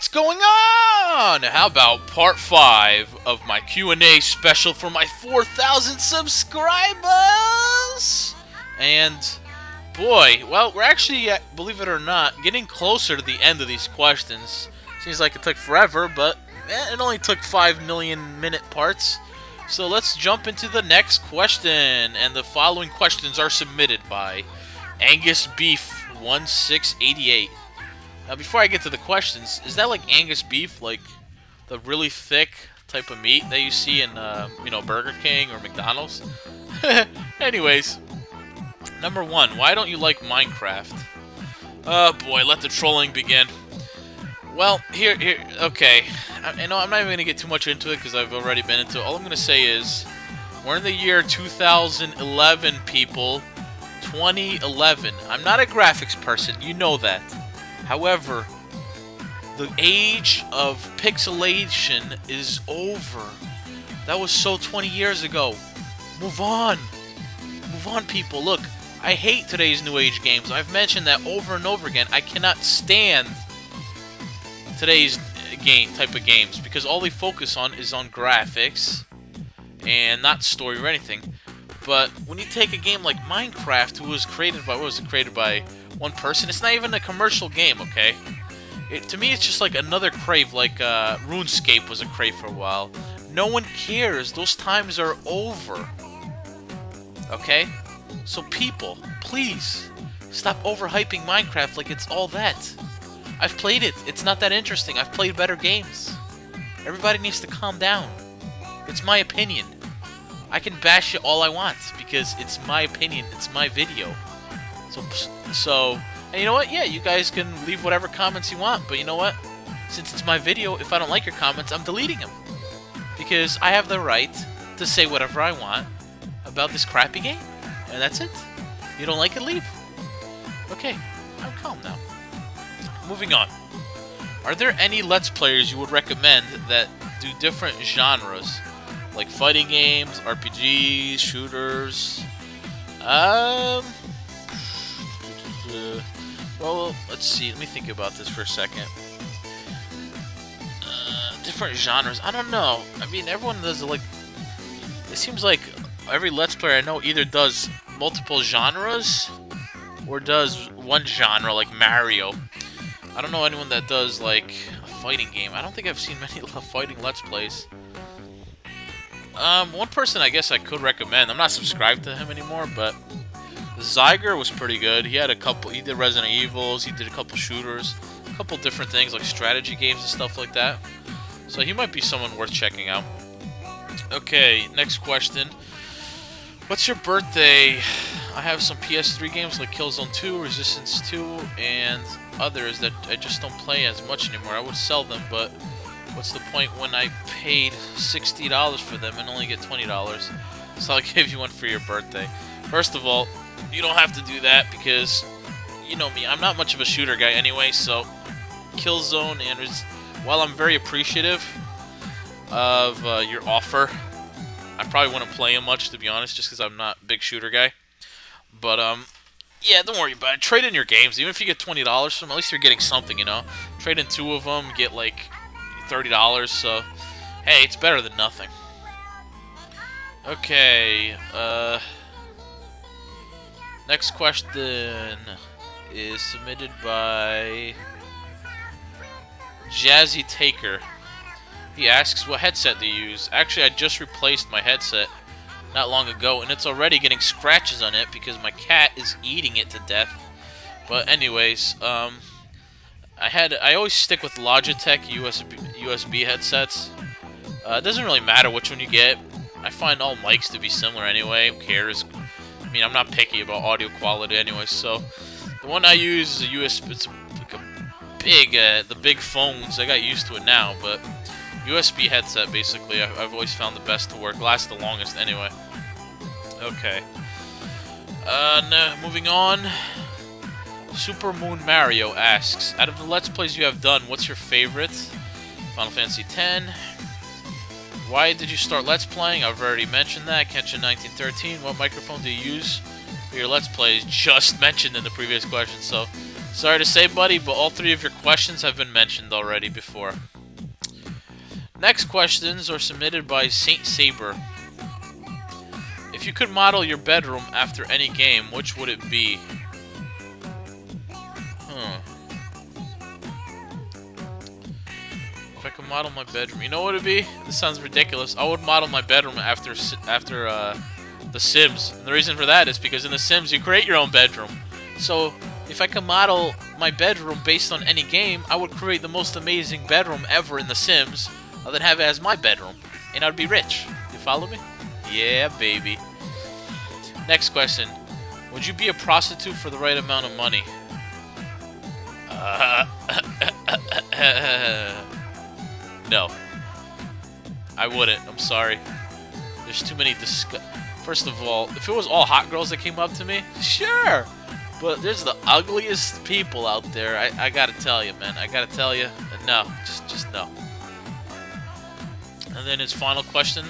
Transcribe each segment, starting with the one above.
What's going on? How about part 5 of my Q&A special for my 4,000 subscribers? And boy, well, we're actually, believe it or not, getting closer to the end of these questions. Seems like it took forever, but it only took 5 million minute parts. So let's jump into the next question. And the following questions are submitted by Angus Beef 1688. Now, before I get to the questions, is that like Angus beef, like the really thick type of meat that you see in, Burger King or McDonald's? Anyways, number 1, why don't you like Minecraft? Oh boy, let the trolling begin. Well, okay. I'm not even gonna get too much into it because I've already been into it. All I'm gonna say is, we're in the year 2011, people. 2011. I'm not a graphics person, you know that. However, the age of pixelation is over. That was so 20 years ago. Move on. Move on, people. Look, I hate today's new age games. I've mentioned that over and over again. I cannot stand today's type of games because all they focus on is on graphics and not story or anything. But when you take a game like Minecraft, who was created by, created by one person, it's not even a commercial game, okay? To me, it's just like another crave, like RuneScape was a crave for a while. No one cares. Those times are over. Okay? So people, please, stop overhyping Minecraft like it's all that. I've played it. It's not that interesting. I've played better games. Everybody needs to calm down. It's my opinion. I can bash it all I want because it's my opinion. It's my video. So, and you know what? Yeah, you guys can leave whatever comments you want, but you know what? Since it's my video, if I don't like your comments, I'm deleting them. Because I have the right to say whatever I want about this crappy game. And that's it. You don't like it, leave. Okay, I'm calm now. Moving on. Are there any Let's Players you would recommend that do different genres? Like fighting games, RPGs, shooters? Well, let's see. Let me think about this for a second. Different genres. I don't know. I mean, everyone does like. It seems like every Let's Player I know either does multiple genres or does one genre, like Mario. I don't know anyone that does like a fighting game. I don't think I've seen many fighting Let's Plays. One person I guess I could recommend. I'm not subscribed to him anymore, but Zyger was pretty good. He had a couple. He did Resident Evils. He did a couple shooters, a couple different things like strategy games and stuff like that. So he might be someone worth checking out. Okay, next question. What's your birthday? I have some PS3 games like Killzone 2, Resistance 2, and others that I just don't play as much anymore. I would sell them, but what's the point when I paid $60 for them and only get $20? So I'll give you one for your birthday. First of all, you don't have to do that because, you know me, I'm not much of a shooter guy anyway, so Killzone, and while I'm very appreciative of your offer, I probably wouldn't play them much, to be honest, just because I'm not a big shooter guy. But, yeah, don't worry about it. Trade in your games. Even if you get $20 from them, at least you're getting something, you know? Trade in 2 of them, get, like, $30, so, hey, it's better than nothing. Okay, next question is submitted by Jazzy Taker. He asks, what headset do you use? Actually, I just replaced my headset not long ago, and it's already getting scratches on it because my cat is eating it to death. But anyways, I always stick with Logitech USB headsets. It doesn't really matter which one you get. I find all mics to be similar anyway. Who cares? I mean, I'm not picky about audio quality anyway. So the one I use is a USB. It's like a big, the big phones. I got used to it now, but USB headset basically. I've always found the best to work. Lasts the longest anyway. Okay. No, moving on. Super Moon Mario asks, out of the Let's Plays you have done, what's your favorite? Final Fantasy X. Why did you start Let's Playing? I've already mentioned that. Kenshin 1913. What microphone do you use for your Let's Plays? Just mentioned in the previous question. So Sorry to say, buddy, but all 3 of your questions have been mentioned already before. Next questions are submitted by Saint Saber. If you could model your bedroom after any game, which would it be? If I could model my bedroom, you know what it'd be? This sounds ridiculous. I would model my bedroom after The Sims. And the reason for that is because in The Sims you create your own bedroom. So if I could model my bedroom based on any game, I would create the most amazing bedroom ever in The Sims, and then have it as my bedroom, and I'd be rich. You follow me? Yeah, baby. Next question. Would you be a prostitute for the right amount of money? No. I wouldn't. I'm sorry. There's too many First of all, if it was all hot girls that came up to me, sure. But there's the ugliest people out there. I gotta tell you, man. I gotta tell you. No. Just no. And then his final question.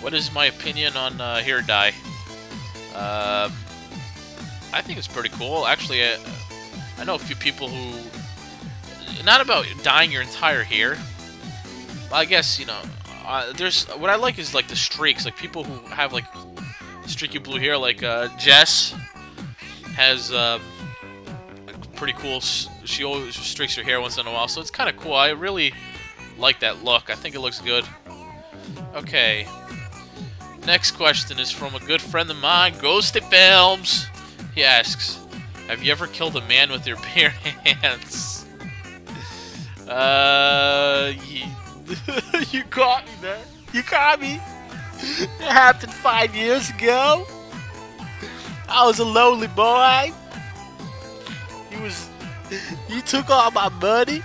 What is my opinion on Hair Dye? I think it's pretty cool. Actually, I know a few people who... Not about dyeing your entire hair. I guess, you know, there's... What I like is, like, the streaks. Like, people who have, like, streaky blue hair. Like, Jess has, pretty cool... She always streaks her hair once in a while. So it's kind of cool. I really like that look. I think it looks good. Okay. Next question is from a good friend of mine, Ghosty Films. He asks, have you ever killed a man with your bare hands? You caught me, man. You caught me. It happened 5 years ago. I was a lonely boy. You took all my money,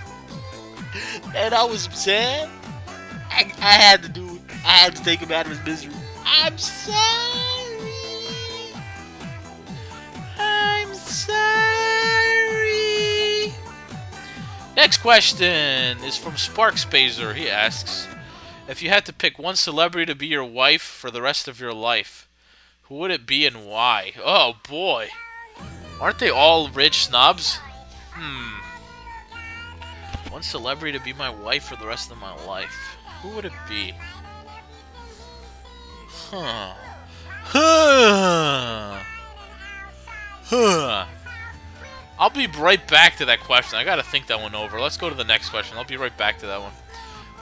and I was sad. I had to do it. I had to take him out of his misery. I'm sorry. I'm sorry. Next question is from Sparkspazer. He asks, if you had to pick one celebrity to be your wife for the rest of your life, who would it be and why? Oh boy. Aren't they all rich snobs? One celebrity to be my wife for the rest of my life. Who would it be? I'll be right back to that question. I gotta think that one over. Let's go to the next question. I'll be right back to that one.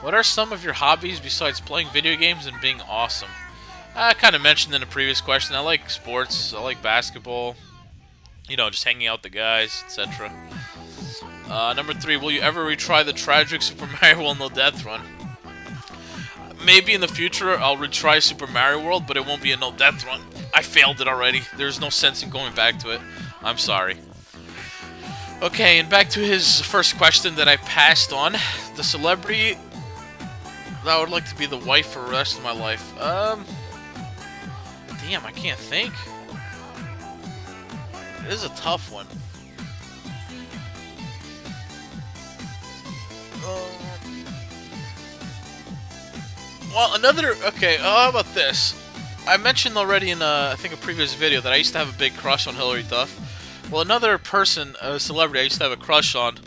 What are some of your hobbies besides playing video games and being awesome? I kind of mentioned in the previous question. I like sports. I like basketball. You know, just hanging out with the guys, etc. Number 3, will you ever retry the tragic Super Mario World No Death Run? Maybe in the future I'll retry Super Mario World, but it won't be a no death run. I failed it already. There's no sense in going back to it. I'm sorry. Okay, and back to his first question that I passed on. The celebrity that I would like to be the wife for the rest of my life. Damn, I can't think. This is a tough one. Well, okay, how about this? I mentioned already in, I think a previous video that I used to have a big crush on Hilary Duff. Well, another person, a celebrity I used to have a crush on,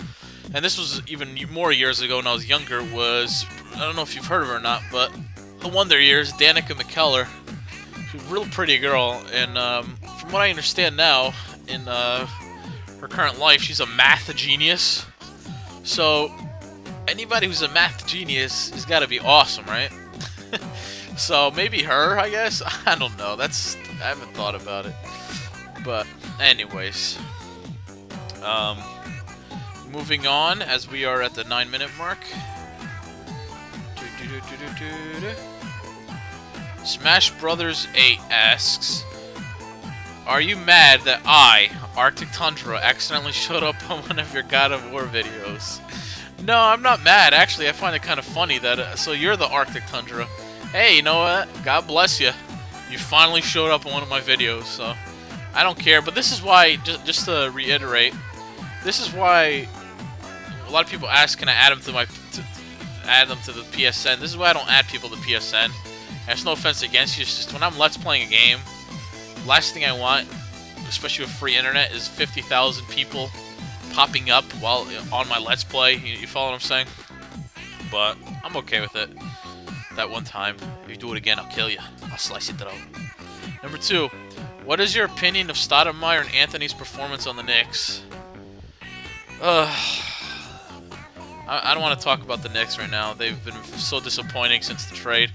and this was even more years ago when I was younger, was, I don't know if you've heard of her or not, but the Wonder Years, Danica McKellar. She's a real pretty girl, and from what I understand now, in her current life, she's a math genius. So, anybody who's a math genius has got to be awesome, right? So maybe her, I guess. I don't know. I haven't thought about it. But anyways, moving on as we are at the 9-minute mark. Smash Brothers 8 asks, are you mad that I, Arctic Tundra, accidentally showed up on one of your God of War videos? No, I'm not mad. Actually, I find it kind of funny that, so you're the Arctic Tundra. Hey, you know what? God bless you. You finally showed up in one of my videos, so I don't care. But this is why, just to reiterate, this is why a lot of people ask, can I add them to add them to the PSN? This is why I don't add people to PSN. There's no offense against you. It's just when I'm Let's Playing a game, last thing I want, especially with free internet, is 50,000 people popping up while on my Let's Play. You follow what I'm saying? But I'm okay with it. That one time. If you do it again, I'll kill you. I'll slice your throat. Number 2. What is your opinion of Stoudemire and Anthony's performance on the Knicks? I don't want to talk about the Knicks right now. They've been so disappointing since the trade.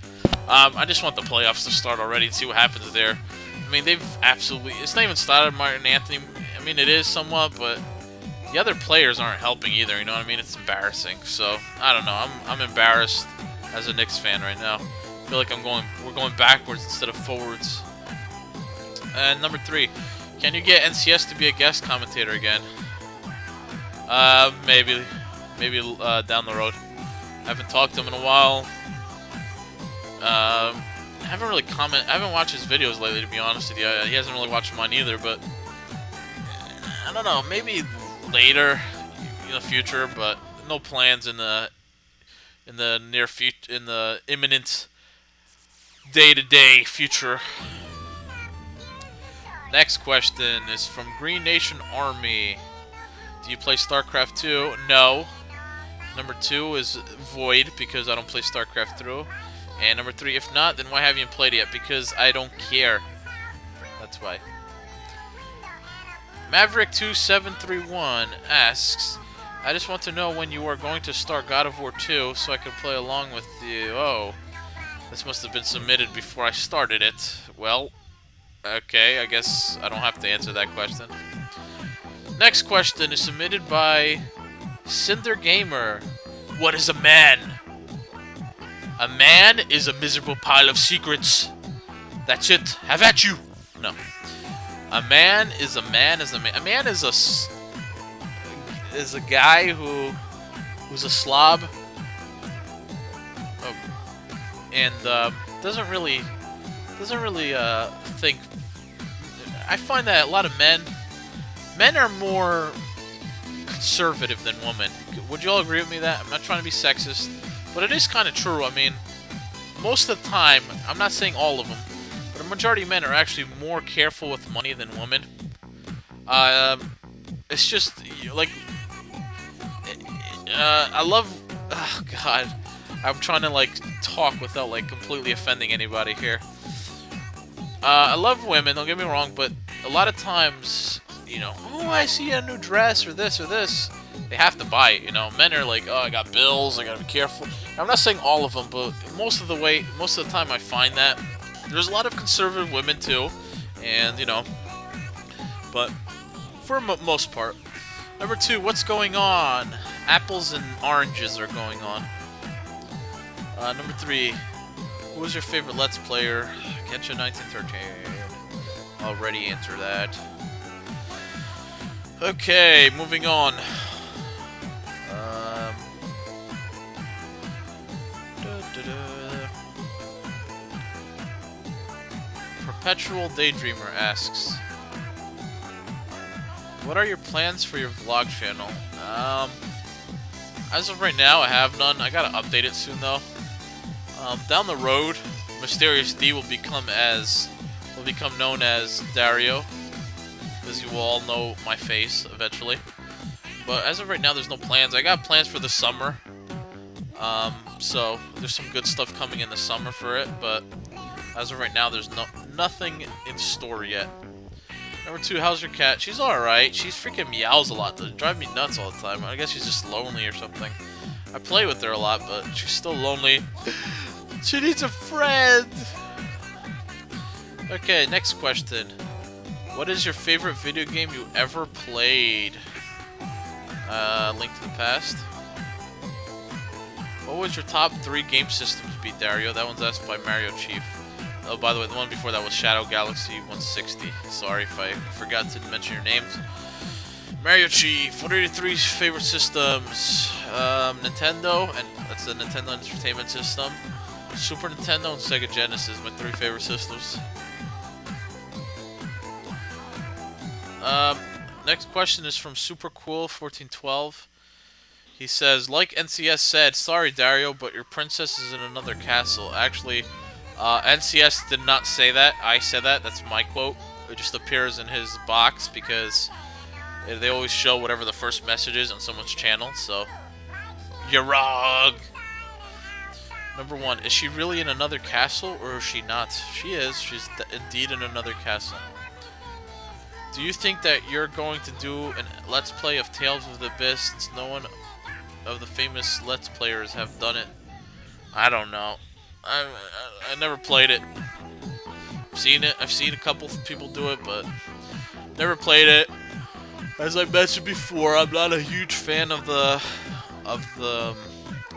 I just want the playoffs to start already and see what happens there. I mean, they've absolutely... It's not even Stoudemire and Anthony. I mean, it is somewhat, but the other players aren't helping either, you know what I mean? It's embarrassing. So, I don't know. I'm embarrassed as a Knicks fan right now. I feel like we're going backwards instead of forwards. And number 3. Can you get NCS to be a guest commentator again? Maybe. Maybe down the road. I haven't talked to him in a while. I haven't watched his videos lately, to be honest with you. He hasn't really watched mine either, but I don't know. Maybe later in the future, but no plans in the near future, in the imminent day-to-day future. Next question is from Green Nation Army. Do you play StarCraft 2? No. Number 2 is Void, because I don't play StarCraft 2. And number 3, if not, then why haven't you played it yet? Because I don't care. That's why. Maverick2731 asks, I just want to know when you are going to start God of War 2 so I can play along with you. Oh, this must have been submitted before I started it. Well, okay, I guess I don't have to answer that question. Next question is submitted by Cinder Gamer. What is a man? A man is a miserable pile of secrets. That's it. Have at you. No. A man is a man is a man. A man is a guy who's a slob. Oh, and doesn't really think. I find that a lot of men are more conservative than women. Would you all agree with me that? I'm not trying to be sexist, but it is kind of true. I mean, most of the time, I'm not saying all of them, but a majority of men are actually more careful with money than women. It's just, like, I love, oh god, I'm trying to, like, talk without, like, completely offending anybody here. I love women, don't get me wrong, but a lot of times, you know, oh, I see a new dress or this, they have to buy it, you know. Men are like, oh, I got bills, I gotta be careful. I'm not saying all of them, but most of the time I find that there's a lot of conservative women too, and, you know, but for most part. Number 2, what's going on? Apples and oranges are going on. Number 3, who is your favorite Let's Player? Genshin 1913. Already answer that. Okay, moving on. Perpetual Daydreamer asks, what are your plans for your vlog channel? As of right now, I have none. I gotta update it soon though. Down the road, Mysterious D will become known as Dario, because you will all know my face eventually. But as of right now, there's no plans. I got plans for the summer. So there's some good stuff coming in the summer for it, but as of right now, there's nothing in store yet. Number 2, how's your cat? She's alright. She's freaking meows a lot. Does drive me nuts all the time. I guess she's just lonely or something. I play with her a lot, but she's still lonely. She needs a friend! Okay, next question. What is your favorite video game you ever played? Link to the Past. What was your top 3 game systems beat, Dario? That one's asked by Mario Chief. Oh, by the way, the one before that was Shadow Galaxy 160. Sorry if I forgot to mention your names. Mario Chief, what are your 3 favorite systems? Nintendo, and that's the Nintendo Entertainment System. Super Nintendo and Sega Genesis, my 3 favorite systems. Next question is from SuperCool1412. He says, like NCS said, sorry Dario, but your princess is in another castle. Actually, NCS did not say that. I said that. That's my quote. It just appears in his box because They always show whatever the first message is on someone's channel, so... You're wrong! Number 1, is she really in another castle, or is she not? She is. She's indeed in another castle. Do you think that you're going to do an Let's Play of Tales of the Abyss since no one of the famous Let's Players have done it? I don't know. I never played it. I've seen a couple of people do it, but never played it. As I mentioned before, I'm not a huge fan of the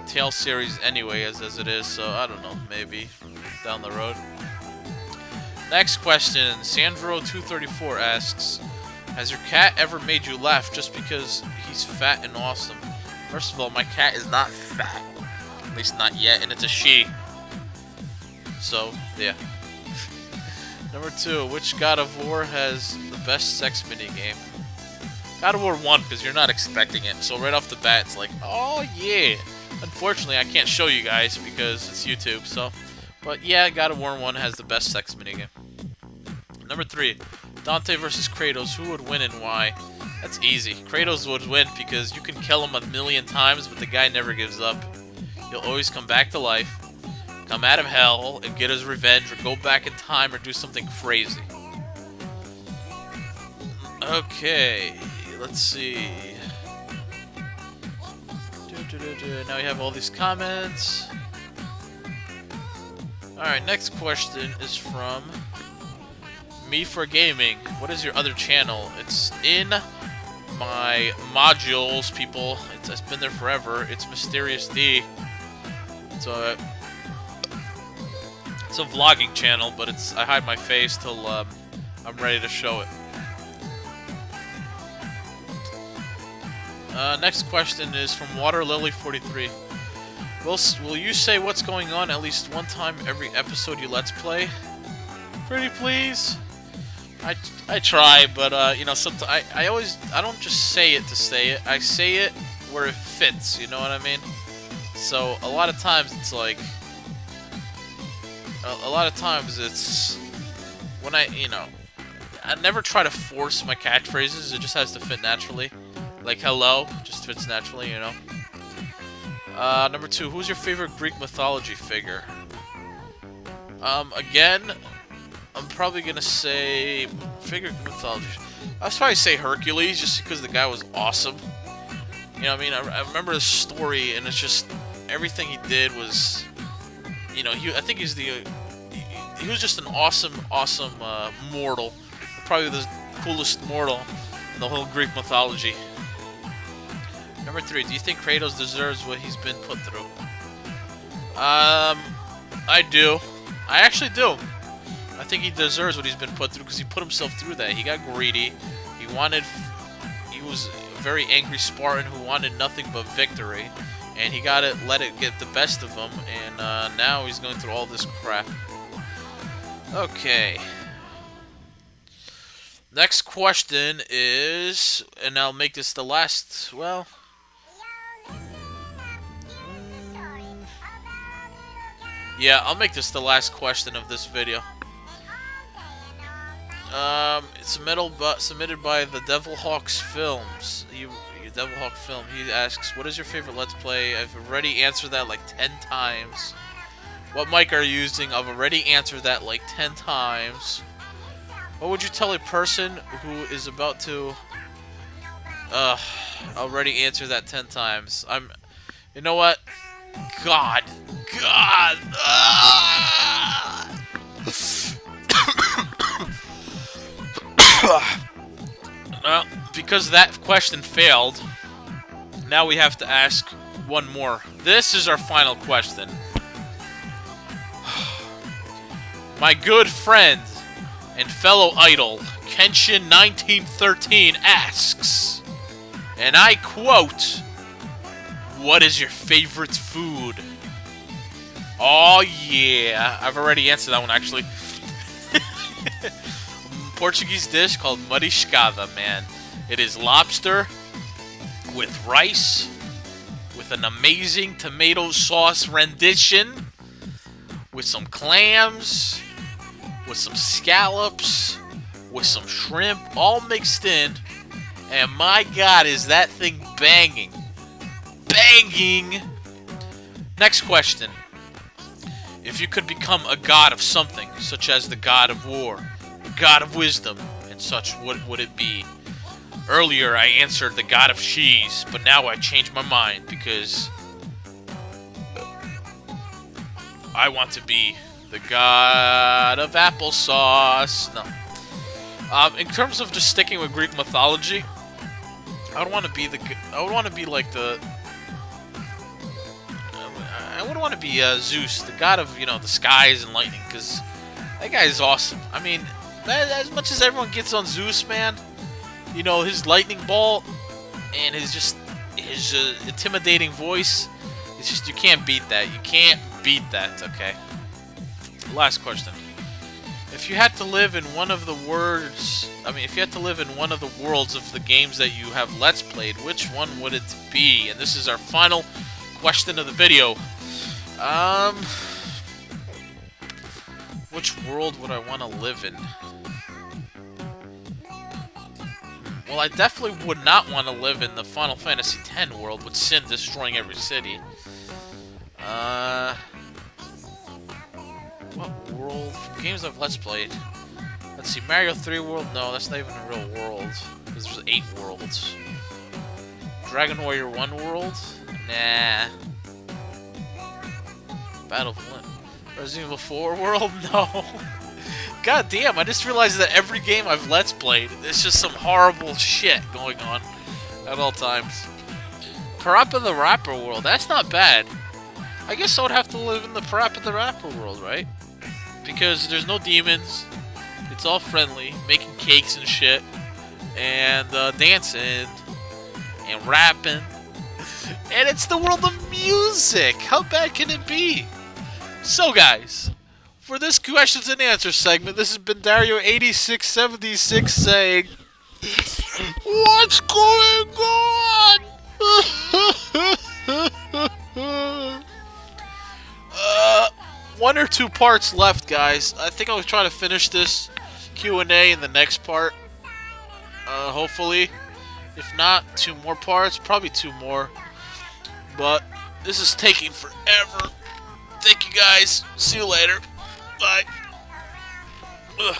Tales series anyway, as it is, so I don't know, maybe down the road. Next question, Sandro234 asks, has your cat ever made you laugh just because he's fat and awesome? First of all, my cat is not fat. At least not yet, and it's a she. So, yeah. Number 2, which God of War has the best sex minigame? God of War 1, because you're not expecting it. So right off the bat, it's like, oh yeah. Unfortunately, I can't show you guys because it's YouTube, so... But yeah, God of War 1 has the best sex minigame. Number 3, Dante versus Kratos, who would win and why? That's easy. Kratos would win because you can kill him 1,000,000 times, but the guy never gives up. He'll always come back to life, come out of hell, and get his revenge, or go back in time, or do something crazy. Okay, let's see. Now we have all these comments. Alright, next question is from Me for Gaming. What is your other channel? It's in my modules, people. It's been there forever. It's Mysterious D. It's a vlogging channel, but I hide my face till I'm ready to show it. Next question is from WaterLily43. Will you say what's going on at least one time every episode you Let's Play? Pretty please? I try, but you know, sometimes I don't just say it to say it. I say it where it fits, you know what I mean? So a lot of times it's like a lot of times it's when I never try to force my catchphrases. It just has to fit naturally. Like hello, just fits naturally, you know. Number 2, who's your favorite Greek mythology figure? Again, I'm probably gonna say figure mythology. I'll probably say Hercules, just because the guy was awesome. You know what I mean? I remember the story, and it's just everything he did was, you know, I think he was just an awesome mortal, probably the coolest mortal in the whole Greek mythology. Number 3, do you think Kratos deserves what he's been put through? I do. I actually do. I think he deserves what he's been put through because he put himself through that. He got greedy. He was a very angry Spartan who wanted nothing but victory. And he let it get the best of him. And now he's going through all this crap. Okay. Next question is, and I'll make this the last, well... Yeah, I'll make this the last question of this video. It's submitted by the Devilhawks Films. Devilhawk Film. He asks, what is your favorite Let's Play? I've already answered that like 10 times. What mic are you using? I've already answered that like 10 times. What would you tell a person who is about to... I already answered that 10 times. You know what? God. Well, because that question failed, now we have to ask one more. This is our final question. My good friend and fellow idol, Kenshin1913 asks, and I quote, what is your favorite food? Oh yeah, I've already answered that one actually. Portuguese dish called mariscada, man. It is lobster with rice, with an amazing tomato sauce rendition, with some clams, with some scallops, with some shrimp, all mixed in. And my god, is that thing banging. Banging! Next question. If you could become a god of something, such as the god of war, the god of wisdom, and such, what would it be? Earlier I answered the god of cheese, but now I changed my mind because I want to be the god of applesauce. No. In terms of just sticking with Greek mythology, I would want to be like the. I would want to be Zeus, the god of, you know, the skies and lightning, because that guy is awesome. I mean, as much as everyone gets on Zeus, man, you know, his lightning bolt and his intimidating voice, it's just, you can't beat that. You can't beat that. Okay. Last question. If you had to live in one of the worlds of the games that you have Let's Played, which one would it be? And this is our final question of the video. Which world would I want to live in? Well, I definitely would not want to live in the Final Fantasy X world with Sin destroying every city. What world? Games I've Let's Played. Let's see, Mario 3 world? No, that's not even a real world. Because there's 8 worlds. Dragon Warrior 1 world? Nah. Battlefield. Resident Evil 4 world? No. God damn, I just realized that every game I've Let's Played, there's just some horrible shit going on at all times. Parappa the Rapper world, that's not bad. I guess I would have to live in the Parappa the Rapper world, right? Because there's no demons, it's all friendly, making cakes and shit, and dancing, and rapping, and it's the world of music! How bad can it be? So guys, for this questions and answers segment, this has been Dario8676 saying, what's going on? One or two parts left, guys. I think I'll try to finish this Q&A in the next part. Hopefully. If not, 2 more parts. Probably 2 more. But this is taking forever. Thank you, guys. See you later. Bye. Ugh.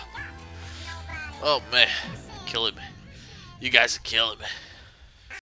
Oh, man. Killing me. You guys are killing me.